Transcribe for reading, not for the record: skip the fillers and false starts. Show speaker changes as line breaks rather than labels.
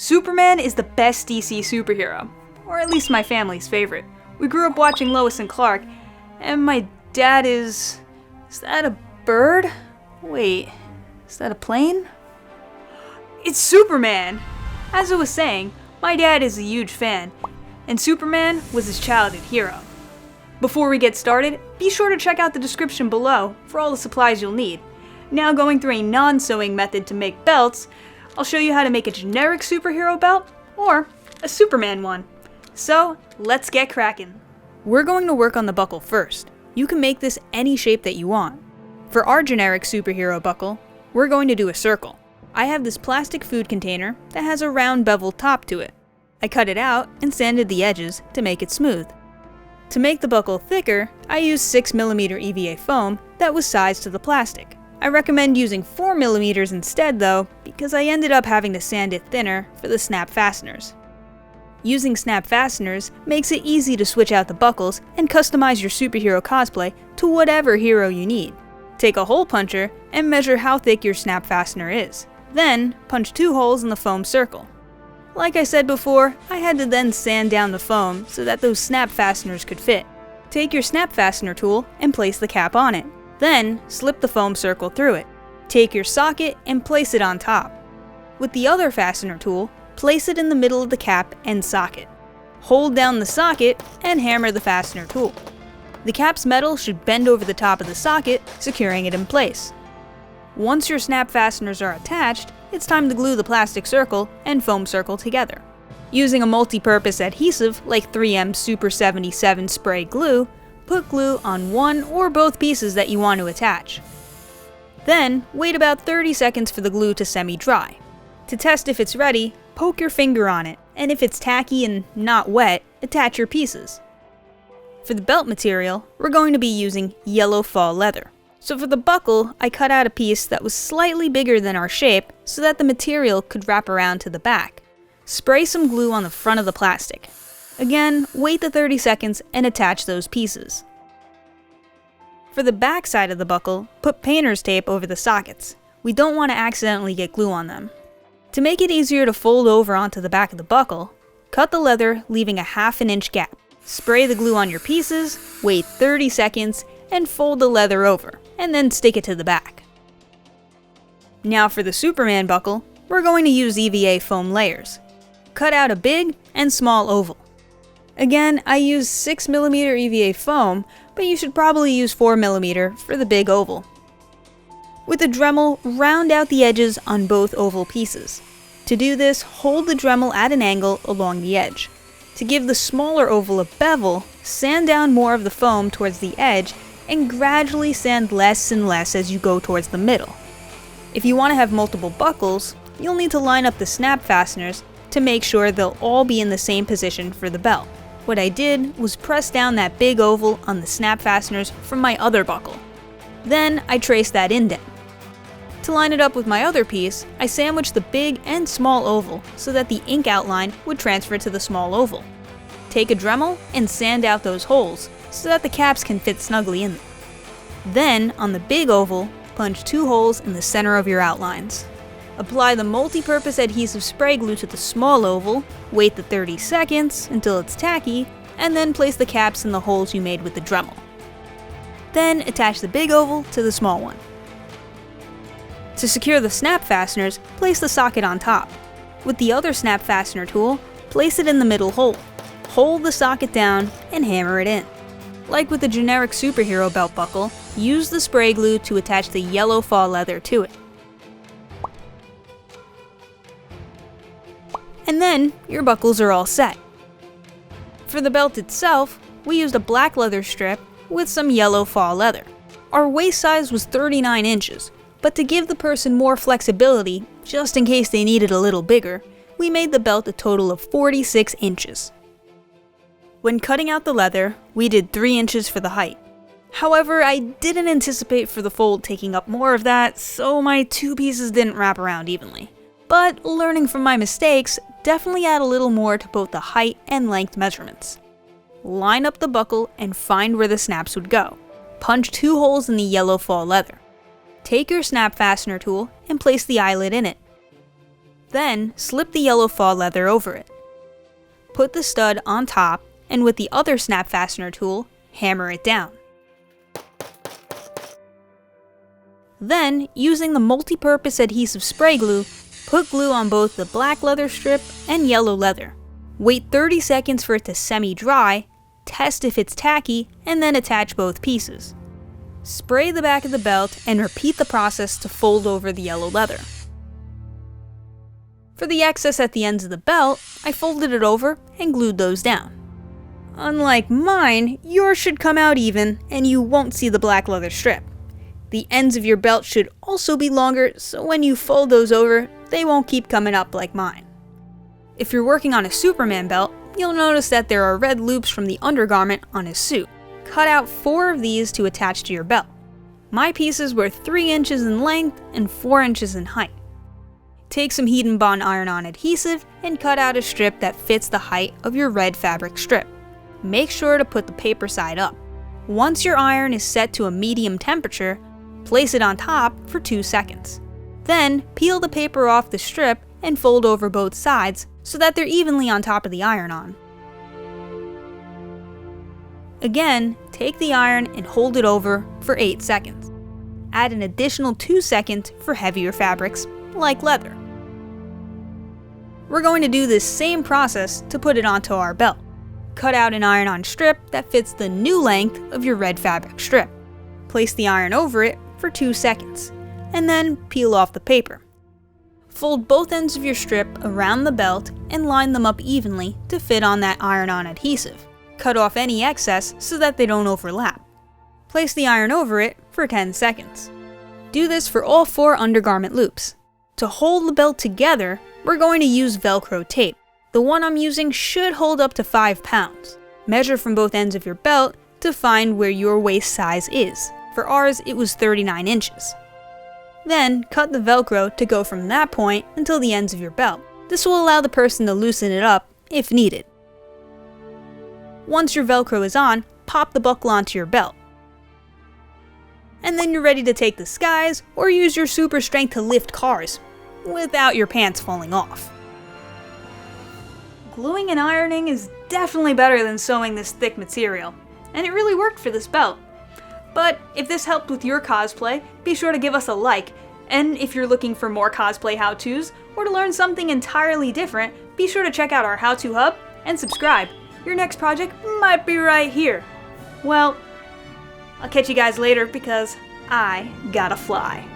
Superman is the best DC superhero, or at least my family's favorite. We grew up watching Lois and Clark, and my dad is that a bird? Wait, is that a plane? It's Superman! As I was saying, my dad is a huge fan, and Superman was his childhood hero. Before we get started, be sure to check out the description below for all the supplies you'll need. Now going through a non-sewing method to make belts, I'll show you how to make a generic superhero belt or a Superman one. So, let's get cracking. We're going to work on the buckle first. You can make this any shape that you want. For our generic superhero buckle, we're going to do a circle. I have this plastic food container that has a round beveled top to it. I cut it out and sanded the edges to make it smooth. To make the buckle thicker, I used 6mm EVA foam that was sized to the plastic. I recommend using 4mm instead though, because I ended up having to sand it thinner for the snap fasteners. Using snap fasteners makes it easy to switch out the buckles and customize your superhero cosplay to whatever hero you need. Take a hole puncher and measure how thick your snap fastener is. Then, punch 2 holes in the foam circle. Like I said before, I had to then sand down the foam so that those snap fasteners could fit. Take your snap fastener tool and place the cap on it. Then, slip the foam circle through it. Take your socket and place it on top. With the other fastener tool, place it in the middle of the cap and socket. Hold down the socket and hammer the fastener tool. The cap's metal should bend over the top of the socket, securing it in place. Once your snap fasteners are attached, it's time to glue the plastic circle and foam circle together. Using a multi-purpose adhesive like 3M Super 77 spray glue, put glue on one or both pieces that you want to attach. Then, wait about 30 seconds for the glue to semi-dry. To test if it's ready, poke your finger on it, and if it's tacky and not wet, attach your pieces. For the belt material, we're going to be using yellow fall leather. So for the buckle, I cut out a piece that was slightly bigger than our shape so that the material could wrap around to the back. Spray some glue on the front of the plastic. Again, wait the 30 seconds and attach those pieces. For the back side of the buckle, put painter's tape over the sockets. We don't want to accidentally get glue on them. To make it easier to fold over onto the back of the buckle, cut the leather leaving a 1/2 inch gap. Spray the glue on your pieces, wait 30 seconds, and fold the leather over, and then stick it to the back. Now for the Superman buckle, we're going to use EVA foam layers. Cut out a big and small oval. Again, I used 6mm EVA foam, but you should probably use 4mm for the big oval. With a Dremel, round out the edges on both oval pieces. To do this, hold the Dremel at an angle along the edge. To give the smaller oval a bevel, sand down more of the foam towards the edge and gradually sand less and less as you go towards the middle. If you want to have multiple buckles, you'll need to line up the snap fasteners to make sure they'll all be in the same position for the belt. What I did was press down that big oval on the snap fasteners from my other buckle. Then I traced that indent. To line it up with my other piece, I sandwiched the big and small oval so that the ink outline would transfer to the small oval. Take a Dremel and sand out those holes so that the caps can fit snugly in them. Then, on the big oval, punch 2 holes in the center of your outlines. Apply the multi-purpose adhesive spray glue to the small oval, wait the 30 seconds until it's tacky, and then place the caps in the holes you made with the Dremel. Then attach the big oval to the small one. To secure the snap fasteners, place the socket on top. With the other snap fastener tool, place it in the middle hole. Hold the socket down and hammer it in. Like with the generic superhero belt buckle, use the spray glue to attach the yellow fall leather to it. And then, your buckles are all set. For the belt itself, we used a black leather strip with some yellow fall leather. Our waist size was 39 inches, but to give the person more flexibility, just in case they needed a little bigger, we made the belt a total of 46 inches. When cutting out the leather, we did 3 inches for the height. However, I didn't anticipate for the fold taking up more of that, so my 2 pieces didn't wrap around evenly. But learning from my mistakes, definitely add a little more to both the height and length measurements. Line up the buckle and find where the snaps would go. Punch 2 holes in the yellow fall leather. Take your snap fastener tool and place the eyelet in it. Then, slip the yellow faux leather over it. Put the stud on top, and with the other snap fastener tool, hammer it down. Then, using the multi-purpose adhesive spray glue, put glue on both the black leather strip and yellow leather. Wait 30 seconds for it to semi-dry, test if it's tacky, and then attach both pieces. Spray the back of the belt and repeat the process to fold over the yellow leather. For the excess at the ends of the belt, I folded it over and glued those down. Unlike mine, yours should come out even and you won't see the black leather strip. The ends of your belt should also be longer, so when you fold those over, they won't keep coming up like mine. If you're working on a Superman belt, you'll notice that there are red loops from the undergarment on his suit. Cut out 4 of these to attach to your belt. My pieces were 3 inches in length and 4 inches in height. Take some heat and bond iron-on adhesive and cut out a strip that fits the height of your red fabric strip. Make sure to put the paper side up. Once your iron is set to a medium temperature, place it on top for 2 seconds. Then, peel the paper off the strip and fold over both sides so that they're evenly on top of the iron-on. Again, take the iron and hold it over for 8 seconds. Add an additional 2 seconds for heavier fabrics, like leather. We're going to do this same process to put it onto our belt. Cut out an iron-on strip that fits the new length of your red fabric strip. Place the iron over it for 2 seconds, and then peel off the paper. Fold both ends of your strip around the belt and line them up evenly to fit on that iron-on adhesive. Cut off any excess so that they don't overlap. Place the iron over it for 10 seconds. Do this for all 4 undergarment loops. To hold the belt together, we're going to use Velcro tape. The one I'm using should hold up to 5 pounds. Measure from both ends of your belt to find where your waist size is. For ours, it was 39 inches. Then, cut the Velcro to go from that point until the ends of your belt. This will allow the person to loosen it up if needed. Once your Velcro is on, pop the buckle onto your belt. And then you're ready to take the skies or use your super strength to lift cars without your pants falling off. Gluing and ironing is definitely better than sewing this thick material, and it really worked for this belt. But if this helped with your cosplay, be sure to give us a like, and if you're looking for more cosplay how-tos or to learn something entirely different, be sure to check out our how-to hub and subscribe. Your next project might be right here. Well, I'll catch you guys later because I gotta fly.